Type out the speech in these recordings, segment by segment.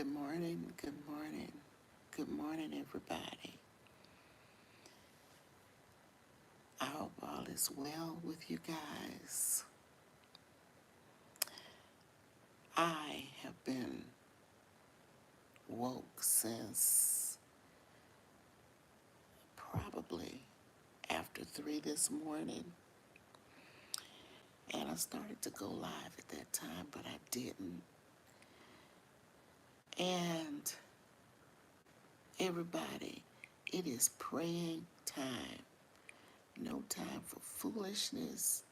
Good morning, good morning, good morning, everybody. I hope all is well with you guys. I have been woke since probably after 3 this morning, and I started to go live at that time, but I didn't. And everybody, it is praying time. No time for foolishness.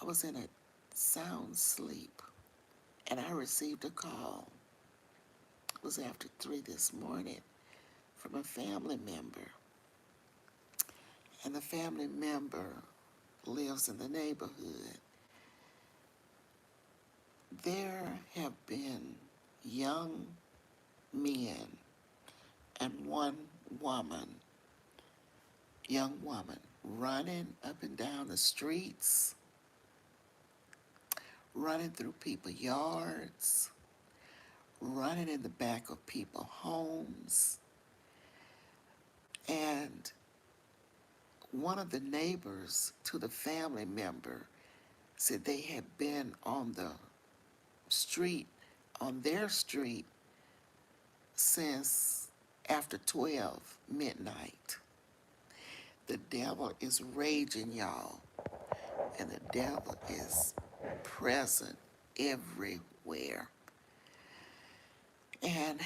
I was in a sound sleep and I received a call. It was after 3 this morning from a family member. And the family member lives in the neighborhood. There have been young men and one woman, young woman, running up and down the streets, running through people's yards, running in the back of people's homes. And one of the neighbors to the family member said they had been on the street, on their street, since after 12 midnight. The devil is raging, y'all, and the devil is present everywhere. And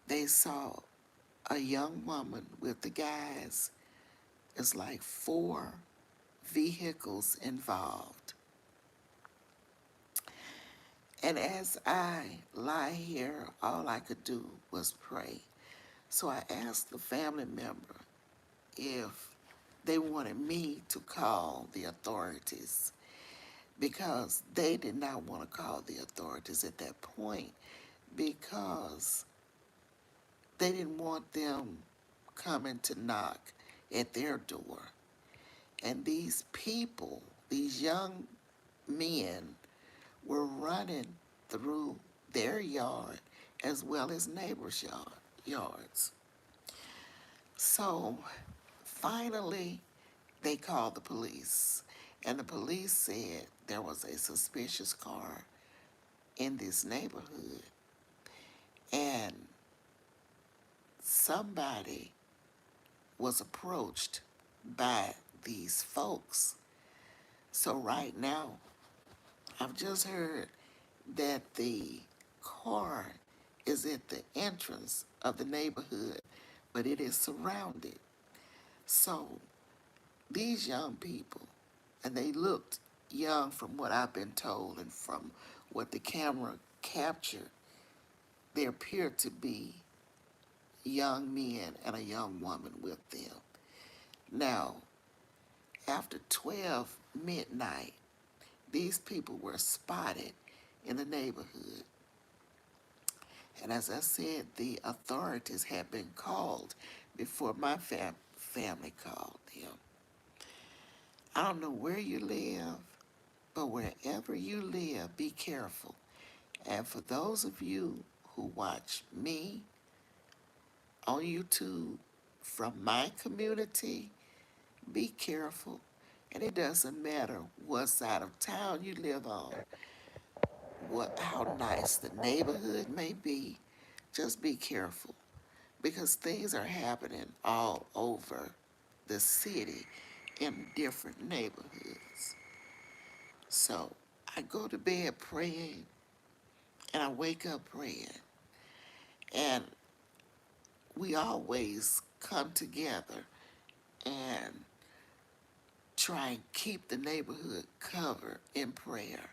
they saw a young woman with the guys. It's like 4 vehicles involved. And as I lie here, all I could do was pray. So I asked the family member if they wanted me to call the authorities because they did not want to call the authorities at that point because they didn't want them coming to knock at their door. And these people, these young men, were running through their yard as well as neighbors' yards. So finally, they called the police, and the police said there was a suspicious car in this neighborhood, and somebody was approached by these folks. So right now, I've just heard that the car is at the entrance of the neighborhood, but it is surrounded. So these young people, and they looked young from what I've been told and from what the camera captured, they appear to be young men and a young woman with them. Now, after 12 midnight, these people were spotted in the neighborhood. And as I said, the authorities had been called before my family called them. I don't know where you live, but wherever you live, be careful. And for those of you who watch me on YouTube from my community, be careful. And it doesn't matter what side of town you live on, how nice the neighborhood may be, just be careful because things are happening all over the city in different neighborhoods. So I go to bed praying and I wake up praying. And we always come together and try and keep the neighborhood covered in prayer.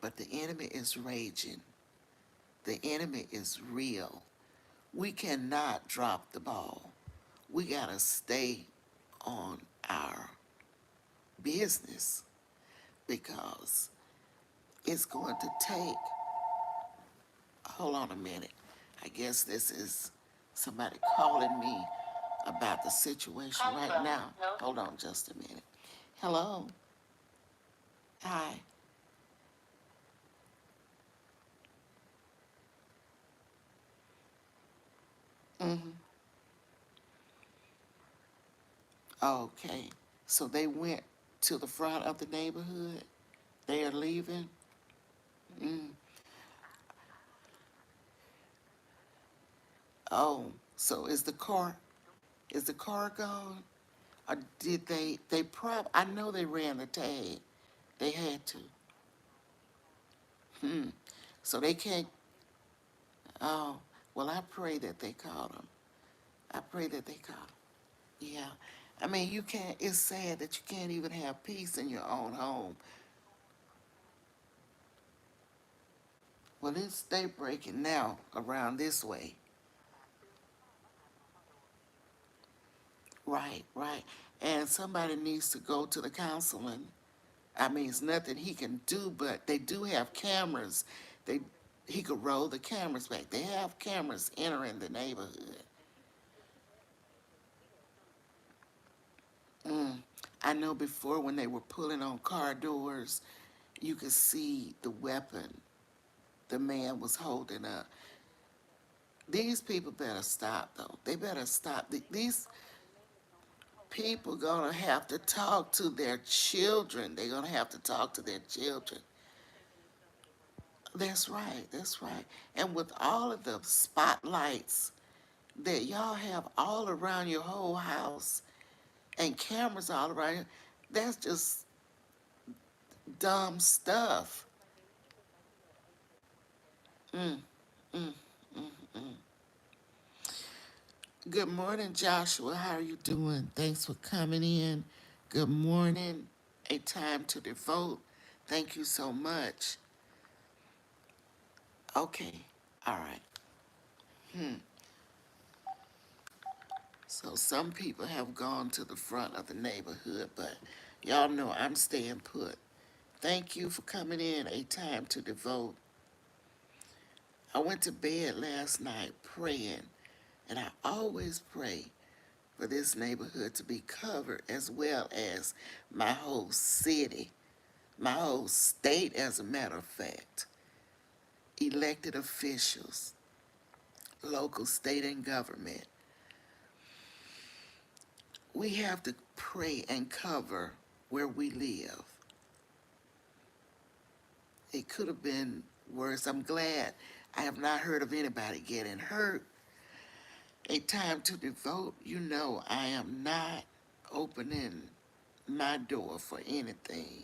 But the enemy is raging. The enemy is real. We cannot drop the ball. We got to stay on our business because it's going to take, hold on a minute. I guess this is somebody calling me about the situation right now. Hold on just a minute. Hello? Hi. Okay. So they went to the front of the neighborhood. They are leaving. Mm. Oh, so is the car gone? Or did I know they ran the tag. They had to. Hmm. So they can't, oh, well, I pray that they caught him. I pray that they caught him. Yeah. I mean, you can't, it's sad that you can't even have peace in your own home. Well, it's day breaking now around this way. Right, right. And somebody needs to go to the counseling. I mean, it's nothing he can do, but they do have cameras. They He could roll the cameras back. They have cameras entering the neighborhood. Mm. I know before when they were pulling on car doors, you could see the weapon the man was holding up. These people better stop, though. They better stop. These people gonna have to talk to their children. They're gonna have to talk to their children. That's right. That's right. And with all of the spotlights that y'all have all around your whole house and cameras all around, that's just dumb stuff. Mm, mm, mm, mm. Good morning, Joshua. How are you doing? Thanks for coming in. Good morning. A time to devote. Thank you so much. Okay. All right. So some people have gone to the front of the neighborhood, but y'all know I'm staying put. Thank you for coming in. A time to devote. I went to bed last night praying, and I always pray for this neighborhood to be covered as well as my whole city, my whole state, as a matter of fact. Elected officials, local, state, and government. We have to pray and cover where we live. It could have been worse. I'm glad I have not heard of anybody getting hurt. A time to devote, you know, I am not opening my door for anything.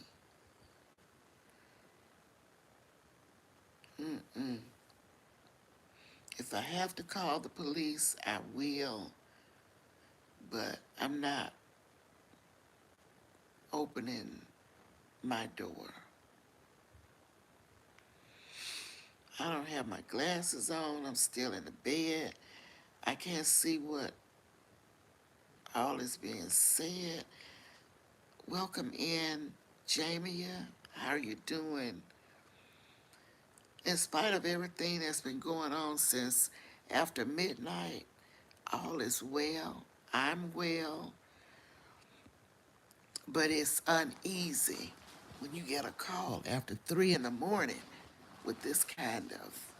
Mm-mm. If I have to call the police, I will, but I'm not opening my door. I don't have my glasses on. I'm still in the bed. I can't see what all is being said. Welcome in, Jamia. How are you doing? In spite of everything that's been going on since after midnight, all is well. I'm well, but it's uneasy when you get a call after 3 in the morning with this kind of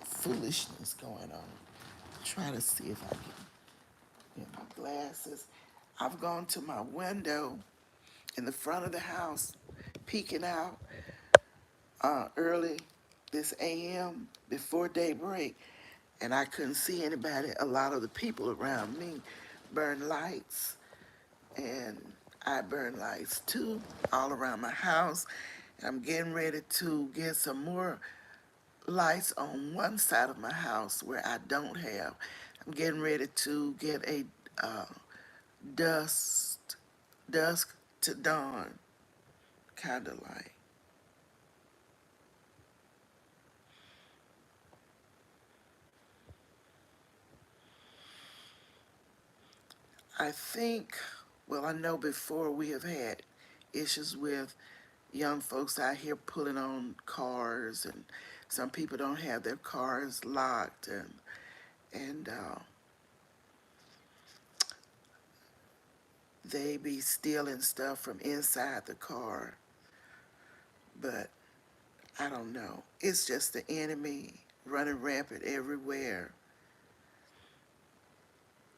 foolishness going on. Try to see if I can get my glasses. I've gone to my window in the front of the house, peeking out early this AM before daybreak, and I couldn't see anybody. A lot of the people around me burn lights, and I burn lights too all around my house. And I'm getting ready to get some more lights on one side of my house where I don't have. I'm getting ready to get a uh, dusk, dusk to dawn kind of light. I think, well, I know before we have had issues with young folks out here pulling on cars, and some people don't have their cars locked, and they be stealing stuff from inside the car. But I don't know. It's just the enemy running rampant everywhere,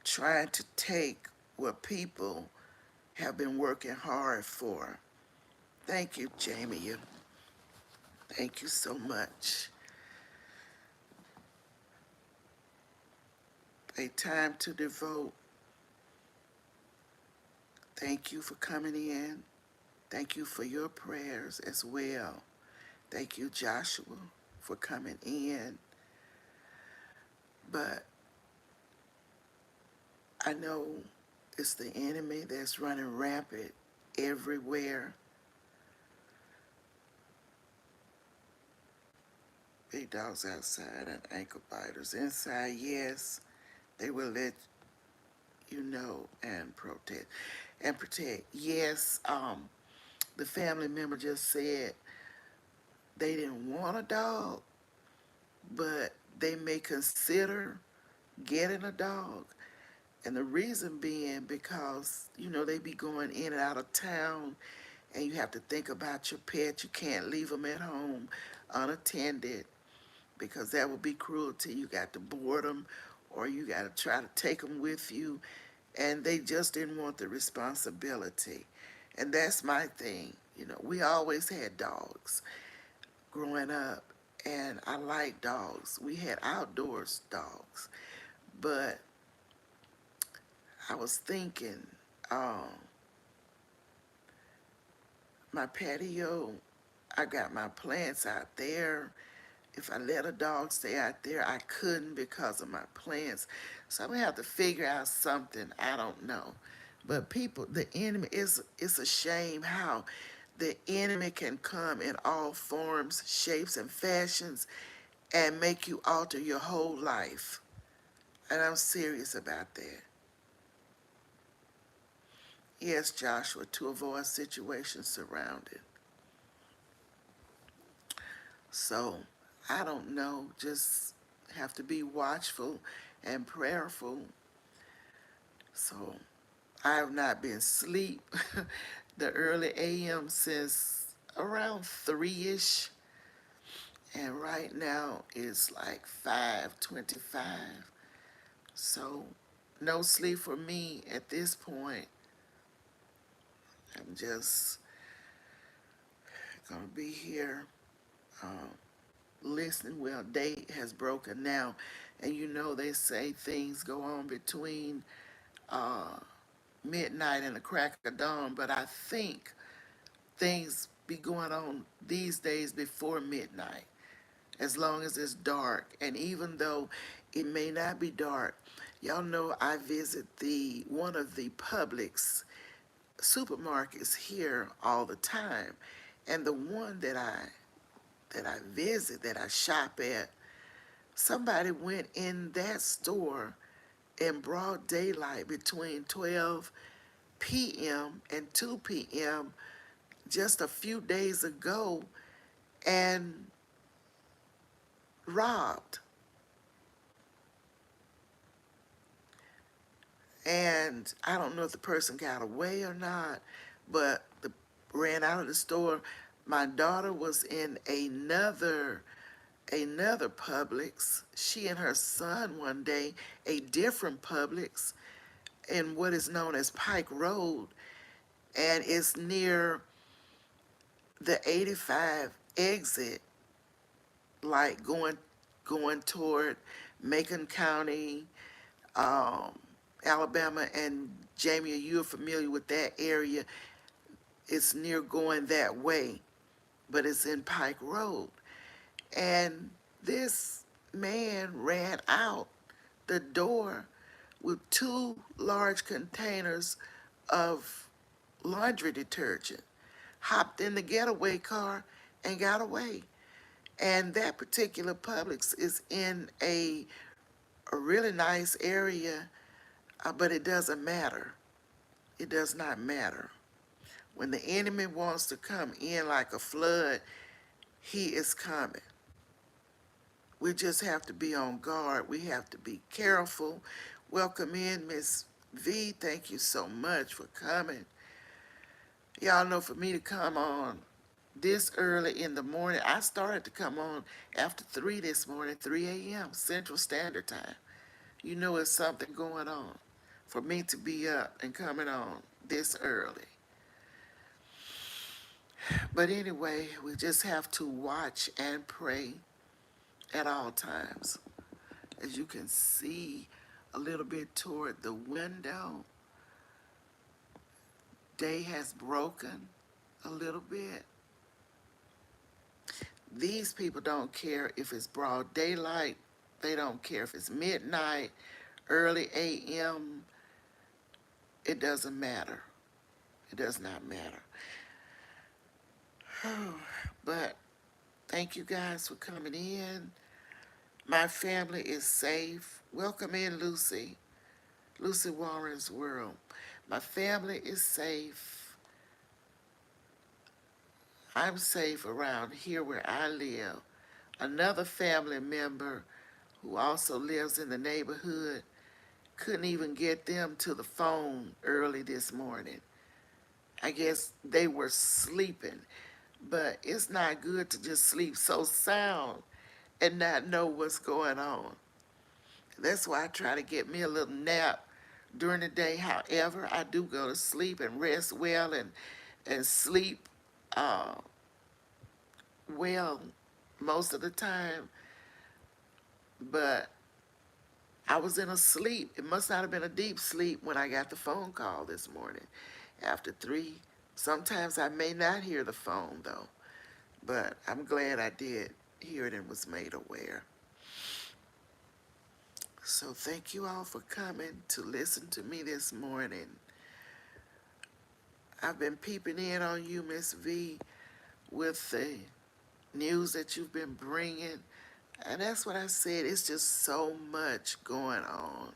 trying to take what people have been working hard for. Thank you, Jamie. Thank you so much. A time to devote. Thank you for coming in. Thank you for your prayers as well. Thank you, Joshua, for coming in. But I know it's the enemy that's running rampant everywhere. Big dogs outside and ankle biters inside, yes, they will let you know and protect. And protect. Yes, the family member just said they didn't want a dog, but they may consider getting a dog. And the reason being because, they be going in and out of town and you have to think about your pet. You can't leave them at home unattended because that would be cruelty. You got to board them or you got to try to take them with you. And they just didn't want the responsibility. And that's my thing. We always had dogs growing up, and I like dogs. We had outdoors dogs. But I was thinking, um, my patio, I got my plants out there. If I let a dog stay out there, I couldn't because of my plants. So I'm gonna have to figure out something. I don't know. But people, the enemy it's a shame how the enemy can come in all forms, shapes, and fashions and make you alter your whole life. And I'm serious about that. Yes, Joshua, to avoid situations surrounding. So I don't know, just have to be watchful and prayerful. So I have not been asleep the early AM since around 3-ish. And right now it's like 5:25. So no sleep for me at this point. I'm just gonna be here listening. Well, day has broken now, and they say things go on between uh, midnight and the crack of dawn, but I think things be going on these days before midnight, as long as it's dark. And even though it may not be dark, y'all know I visit the one of the Publix supermarkets here all the time, and the one that I visit, that I shop at, somebody went in that store in broad daylight between 12 p.m. and 2 p.m. just a few days ago and robbed. And I don't know if the person got away or not, but ran out of the store. My daughter was in another Publix. She and her son one day, a different Publix in what is known as Pike Road, and it's near the 85 exit, like going toward Macon County, um, Alabama. And Jamie, you're familiar with that area. It's near going that way, but it's in Pike Road. And this man ran out the door with two large containers of laundry detergent, hopped in the getaway car, and got away. And that particular Publix is in a really nice area, but it doesn't matter. It does not matter. When the enemy wants to come in like a flood, he is coming. We just have to be on guard. We have to be careful. Welcome in, Miss V. Thank you so much for coming. Y'all know, for me to come on this early in the morning, I started to come on after 3 this morning, 3 a.m. Central Standard Time. You know it's something going on. for me to be up and coming on this early. But anyway, we just have to watch and pray at all times. As you can see a little bit toward the window, day has broken a little bit. These people don't care if it's broad daylight. They don't care if it's midnight, early a.m. It doesn't matter. It does not matter. But thank you guys for coming in. My family is safe. Welcome in, Lucy. Lucy Warren's World. My family is safe. I'm safe around here where I live. Another family member who also lives in the neighborhood couldn't even get them to the phone early this morning. I guess they were sleeping, but it's not good to just sleep so sound and not know what's going on. That's why I try to get me a little nap during the day. However, I do go to sleep and rest well and sleep uh, well most of the time. But I was in a sleep. It must not have been a deep sleep when I got the phone call this morning after 3. Sometimes I may not hear the phone though, but I'm glad I did hear it and was made aware. So thank you all for coming to listen to me this morning. I've been peeping in on you, Miss V, with the news that you've been bringing. And that's what I said. It's just so much going on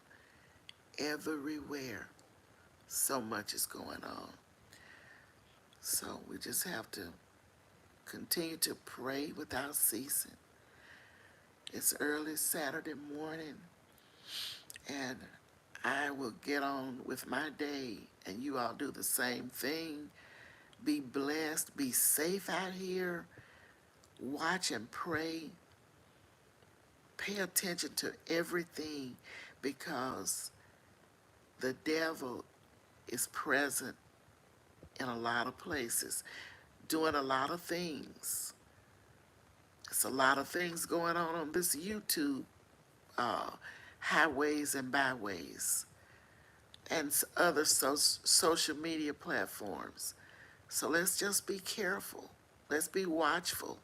everywhere. So much is going on. So we just have to continue to pray without ceasing. It's early Saturday morning, and I will get on with my day, and you all do the same thing. Be blessed, be safe out here, watch and pray, pay attention to everything, because the devil is present in a lot of places, doing a lot of things. It's a lot of things going on this YouTube, uh, highways and byways, and other social media platforms. So let's just be careful. Let's be watchful.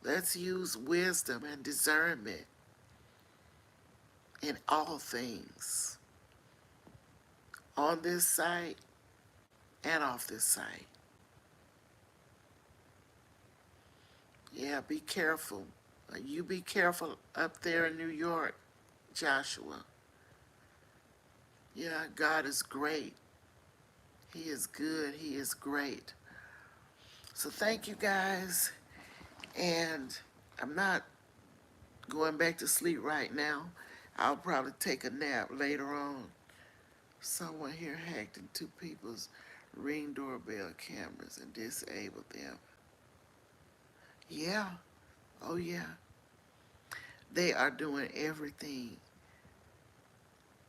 Let's use wisdom and discernment in all things, on this site and off this site. Yeah, be careful. You be careful up there in New York, Joshua. Yeah, God is great. He is good. He is great. So thank you guys. And I'm not going back to sleep right now. I'll probably take a nap later on. Someone here hacked into people's Ring doorbell cameras and disabled them. Yeah. Oh, yeah. They are doing everything.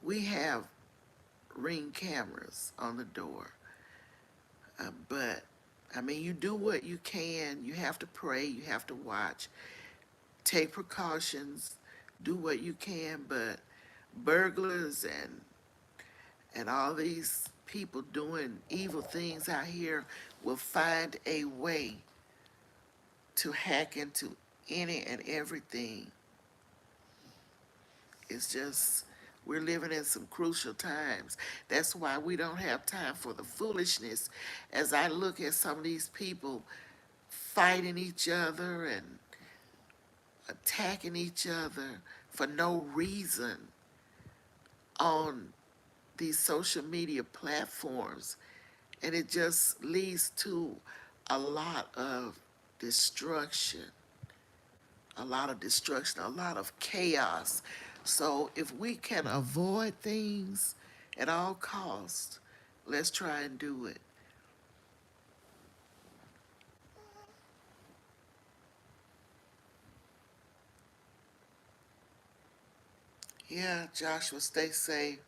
We have Ring cameras on the door. But, I mean, you do what you can. You have to pray. You have to watch. Take precautions. Do what you can. But burglars and all these people doing evil things out here will find a way to hack into any and everything. It's just, we're living in some crucial times. That's why we don't have time for the foolishness. As I look at some of these people fighting each other and attacking each other for no reason on these social media platforms, and it just leads to a lot of destruction, a lot of destruction, a lot of chaos. So if we can avoid things at all costs, let's try and do it. Yeah, Joshua, stay safe.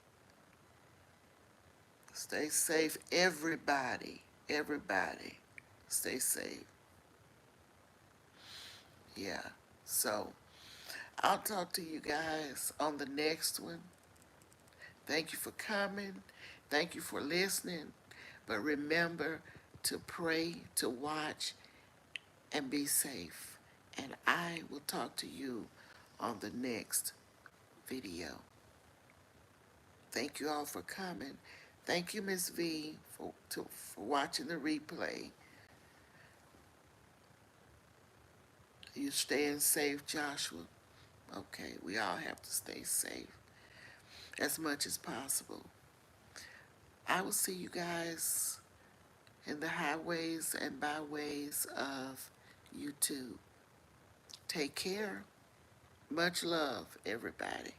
Stay safe, everybody. Everybody. Stay safe. Yeah. So I'll talk to you guys on the next one. Thank you for coming. Thank you for listening. But remember to pray, to watch, and be safe. And I will talk to you on the next video. Thank you all for coming. Thank you, Miss V, for watching the replay. You staying safe, Joshua? Okay, we all have to stay safe as much as possible. I will see you guys in the highways and byways of YouTube. Take care. Much love, everybody.